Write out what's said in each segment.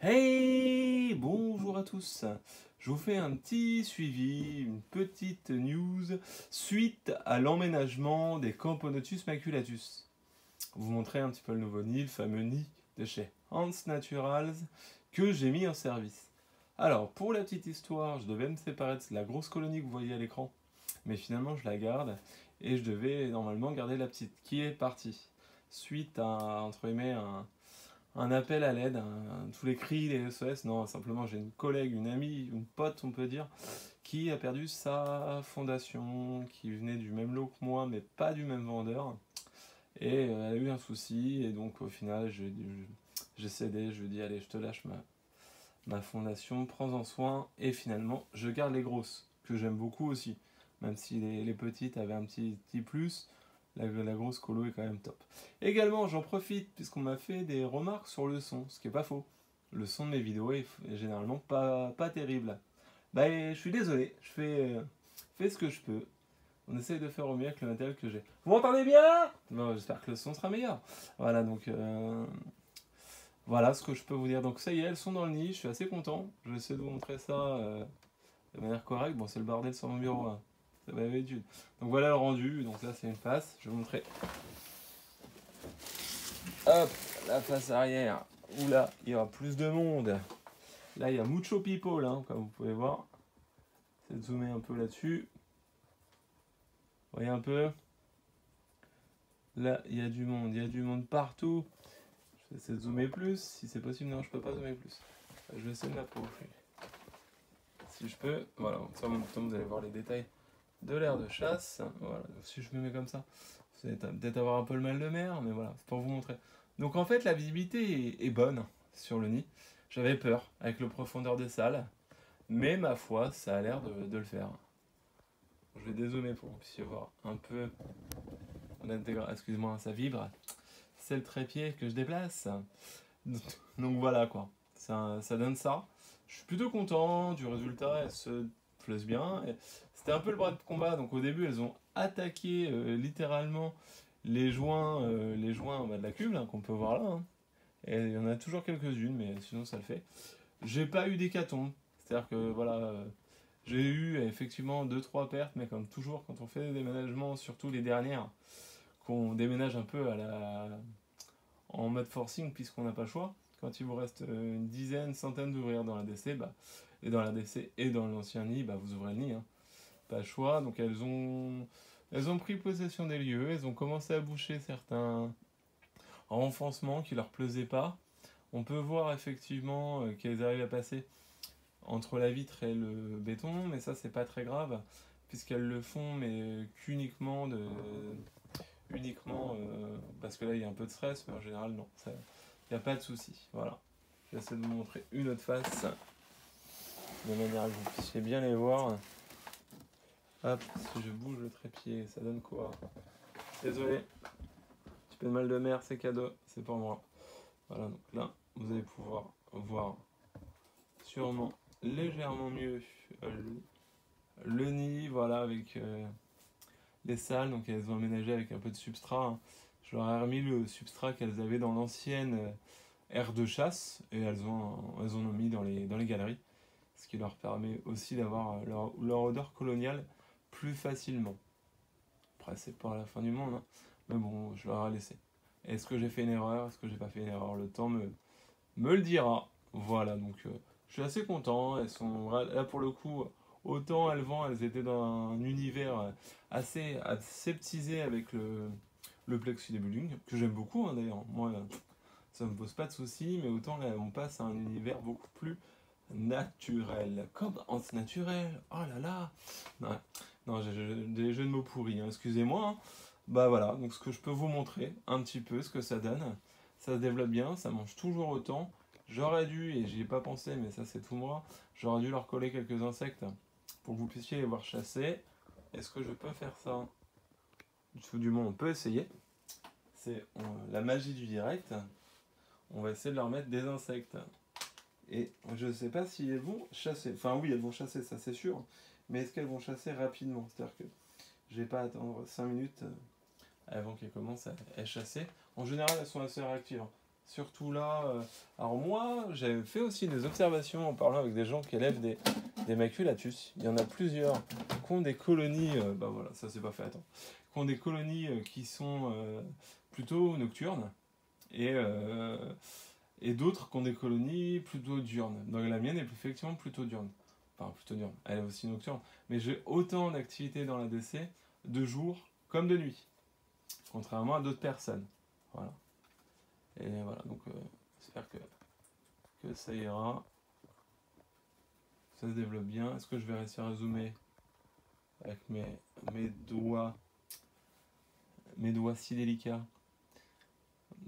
Hey, bonjour à tous. Je vous fais un petit suivi, une petite news suite à l'emménagement des Camponotus maculatus. Vous montrer un petit peu le nouveau nid, le fameux nid de chez Hans Naturals que j'ai mis en service. Alors, pour la petite histoire, je devais me séparer de la grosse colonie que vous voyez à l'écran, mais finalement je la garde et je devais normalement garder la petite qui est partie. Suite à, entre guillemets, un appel à l'aide, tous les cris, les SOS. Non, simplement j'ai une collègue, une amie, une pote, on peut dire, qui a perdu sa fondation, qui venait du même lot que moi, mais pas du même vendeur. Et elle a eu un souci, et donc au final, j'ai cédé, je lui ai dit, allez, je te lâche ma fondation, prends-en soin, et finalement, je garde les grosses, que j'aime beaucoup aussi. Même si les petites avaient un petit plus, la grosse colo est quand même top. Également, j'en profite, puisqu'on m'a fait des remarques sur le son, ce qui est pas faux. Le son de mes vidéos est généralement pas terrible. Bah, je suis désolé, fais ce que je peux. On essaye de faire au mieux avec le matériel que j'ai. Vous m'entendez bien? Bon, j'espère que le son sera meilleur. Voilà, donc voilà ce que je peux vous dire. Donc ça y est, elles sont dans le nid, je suis assez content. Je vais essayer de vous montrer ça de manière correcte. Bon, c'est le bordel sur mon bureau, hein. Ça va d'habitude. Donc voilà le rendu. Donc là, c'est une face. Je vais vous montrer. Hop, la face arrière. Oula, il y aura plus de monde. Là, il y a mucho people, hein, comme vous pouvez voir. Je vais zoomer un peu là-dessus. Vous voyez un peu? Là, il y a du monde partout. Je vais essayer de zoomer plus, si c'est possible. Non, je peux pas zoomer plus. Je vais essayer de m'approcher. Si je peux, voilà, sur mon bouton, vous allez voir les détails de l'air de chasse. Voilà, donc si je me mets comme ça, vous allez peut-être avoir un peu le mal de mer, mais voilà, c'est pour vous montrer. Donc en fait, la visibilité est bonne sur le nid. J'avais peur avec le profondeur des salles, mais ma foi, ça a l'air de le faire. Je vais dézoomer pour que vous puissiez voir un peu l'intégration. Excusez-moi, ça vibre. C'est le trépied que je déplace. Donc voilà quoi, ça donne ça. Je suis plutôt content du résultat, elles se plaisent bien. C'était un peu le bras de combat, donc au début elles ont attaqué littéralement les joints bah, de la cuve qu'on peut voir là, hein. Et il y en a toujours quelques-unes, mais sinon ça le fait. J'ai pas eu d'hécatombe, c'est-à-dire que voilà, j'ai eu effectivement deux trois pertes, mais comme toujours quand on fait des déménagements, surtout les dernières, qu'on déménage un peu en mode forcing puisqu'on n'a pas le choix. Quand il vous reste une dizaine, centaine d'ouvrières dans la DC, bah, et dans la DC et dans l'ancien nid, bah, vous ouvrez le nid, hein. Pas le choix. Donc elles ont pris possession des lieux, elles ont commencé à boucher certains renfoncements qui leur plaisaient pas. On peut voir effectivement qu'elles arrivent à passer entre la vitre et le béton, mais ça c'est pas très grave puisqu'elles le font mais uniquement parce que là il y a un peu de stress, mais en général non, il n'y a pas de souci. Voilà. J'essaie de vous montrer une autre face de manière à que vous puissiez bien les voir. Hop, si je bouge le trépied, ça donne quoi? Désolé, un petit peu de mal de mer, c'est cadeau, c'est pour moi. Voilà, donc là, vous allez pouvoir voir sûrement légèrement mieux le nid, voilà, avec les salles, donc elles ont aménagé avec un peu de substrat, hein. Je leur ai remis le substrat qu'elles avaient dans l'ancienne aire de chasse et elles en ont mis dans les galeries, ce qui leur permet aussi d'avoir leur odeur coloniale plus facilement. Après, c'est pas la fin du monde, hein, mais bon, je leur ai laissé. Est-ce que j'ai fait une erreur? Est-ce que j'ai pas fait une erreur? Le temps me le dira. Voilà, donc je suis assez content. Elles sont là pour le coup. Autant elles étaient dans un univers assez aseptisé avec le plexus des buildings, que j'aime beaucoup, hein, d'ailleurs. Moi, ça me pose pas de soucis, mais autant là, on passe à un univers beaucoup plus naturel. Comme en naturel, oh là là. Non, non, j'ai des jeux de mots pourris, hein, excusez-moi, hein. Bah voilà, donc ce que je peux vous montrer un petit peu ce que ça donne. Ça se développe bien, ça mange toujours autant. J'aurais dû, et j'y ai pas pensé, mais ça c'est tout moi, j'aurais dû leur coller quelques insectes pour que vous puissiez les voir chasser. Est-ce que je peux faire ça? Du moins, on peut essayer. C'est la magie du direct. On va essayer de leur mettre des insectes. Et je ne sais pas si elles vont chasser. Enfin oui, elles vont chasser, ça c'est sûr. Mais est-ce qu'elles vont chasser rapidement? C'est-à-dire que je vais pas attendre 5 minutes avant qu'elles commencent à chasser. En général, elles sont assez réactives, hein. Surtout là. Alors moi, j'avais fait aussi des observations en parlant avec des gens qui élèvent des maculatus. Il y en a plusieurs qui ont des colonies, bah voilà, ça c'est pas fait, attends. Qui ont des colonies qui sont plutôt nocturnes et d'autres qui ont des colonies plutôt diurnes. Donc la mienne est effectivement plutôt diurne. Enfin, plutôt diurne. Elle est aussi nocturne. Mais j'ai autant d'activités dans la DC de jour comme de nuit. Contrairement à d'autres personnes. Voilà. Et voilà, donc j'espère que ça ira. Ça se développe bien. Est-ce que je vais réussir à zoomer avec mes doigts si délicats?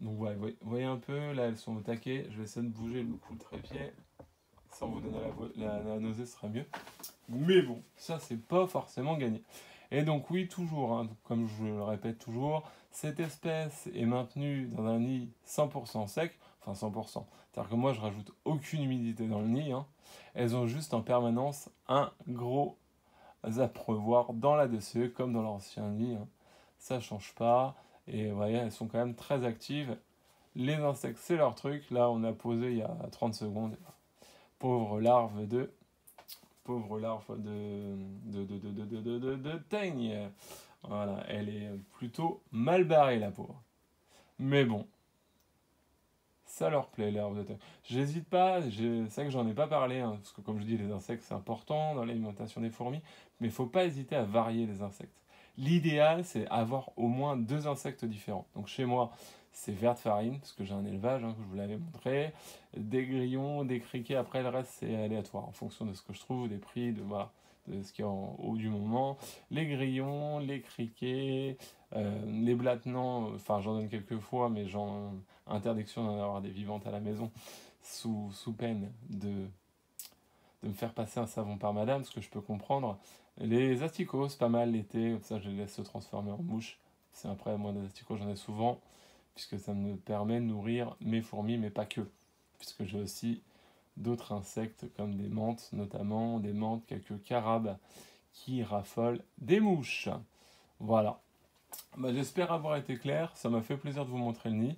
Donc ouais, vous voyez un peu, là elles sont au taquet. Je vais essayer de bouger le cou, le trépied. Sans vous donner la nausée, ce sera mieux. Mais bon, ça c'est pas forcément gagné. Et donc oui, toujours, hein, comme je le répète toujours, cette espèce est maintenue dans un nid 100% sec, enfin 100%. C'est-à-dire que moi je rajoute aucune humidité dans le nid. Hein. Elles ont juste en permanence un gros abreuvoir dans la DCE comme dans l'ancien nid. Hein. Ça change pas. Et vous voyez, elles sont quand même très actives. Les insectes, c'est leur truc. Là, on a posé il y a 30 secondes. Pauvre larve de teigne. Voilà, elle est plutôt mal barrée, la pauvre. Mais bon, ça leur plaît, l'herbe de teigne. J'hésite pas, c'est vrai que j'en ai pas parlé, hein, parce que comme je dis, les insectes c'est important dans l'alimentation des fourmis, mais il faut pas hésiter à varier les insectes. L'idéal, c'est avoir au moins 2 insectes différents. Donc chez moi, c'est vers de farine, parce que j'ai un élevage, hein, que je vous l'avais montré, des grillons, des criquets, après le reste c'est aléatoire, en fonction de ce que je trouve, des prix, voilà, de ce qu'il y a en haut du moment. Les grillons, les criquets, les blattements, enfin j'en donne quelques fois, mais interdiction d'en avoir des vivantes à la maison, sous peine de me faire passer un savon par madame, ce que je peux comprendre. Les asticots, c'est pas mal l'été, comme ça je les laisse se transformer en mouches. C'est après, moi des asticots j'en ai souvent, puisque ça me permet de nourrir mes fourmis, mais pas que. Puisque j'ai aussi d'autres insectes comme des menthes, notamment des menthes, quelques carabes qui raffolent des mouches. Voilà. Bah, j'espère avoir été clair, ça m'a fait plaisir de vous montrer le nid.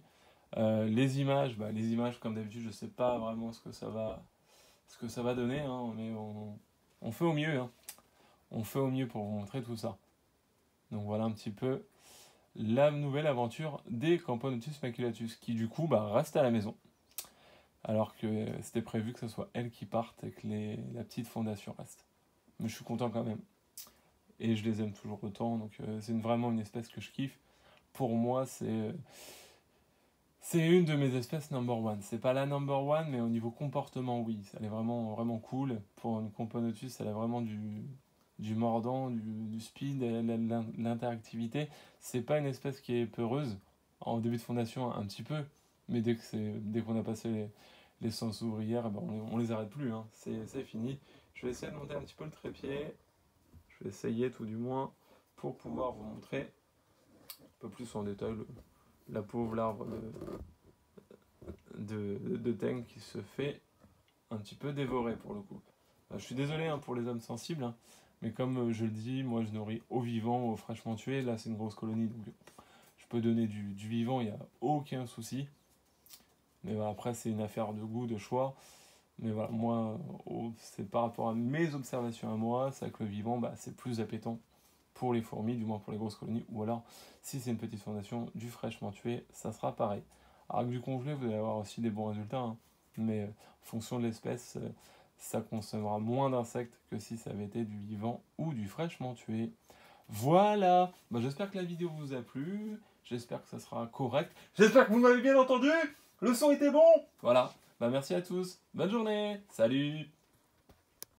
Les images, comme d'habitude, je sais pas vraiment ce que ça va donner, hein, mais on fait au mieux. Hein. On fait au mieux pour vous montrer tout ça. Donc voilà un petit peu la nouvelle aventure des Camponotus maculatus, qui du coup reste à la maison. Alors que c'était prévu que ce soit elle qui parte et que la petite fondation reste. Mais je suis content quand même. Et je les aime toujours autant, donc c'est vraiment une espèce que je kiffe. Pour moi, c'est une de mes espèces number one. C'est pas la number one, mais au niveau comportement, oui. Elle est vraiment, vraiment cool. Pour une Camponotus, elle a vraiment du mordant, du speed, l'interactivité. C'est pas une espèce qui est peureuse. En début de fondation, un petit peu. Mais dès qu'on a passé les 100 ouvrières, on les arrête plus. Hein. C'est fini. Je vais essayer de monter un petit peu le trépied. Je vais essayer tout du moins pour pouvoir vous montrer un peu plus en détail la pauvre larve de teigne qui se fait un petit peu dévorer pour le coup. Je suis désolé hein, pour les hommes sensibles, hein, mais comme je le dis, moi je nourris au vivant, au fraîchement tué. Là c'est une grosse colonie, donc je peux donner du vivant, il n'y a aucun souci. Mais après c'est une affaire de goût, de choix. Mais voilà, moi, c'est par rapport à mes observations à moi, c'est que le vivant, c'est plus appétant pour les fourmis, du moins pour les grosses colonies, ou alors, si c'est une petite fondation, du fraîchement tué, ça sera pareil. Alors que du congelé, vous allez avoir aussi des bons résultats, hein, mais en fonction de l'espèce, ça consommera moins d'insectes que si ça avait été du vivant ou du fraîchement tué. Voilà, j'espère que la vidéo vous a plu, j'espère que ça sera correct, j'espère que vous m'avez bien entendu, le son était bon. Voilà. Merci à tous, bonne journée, salut!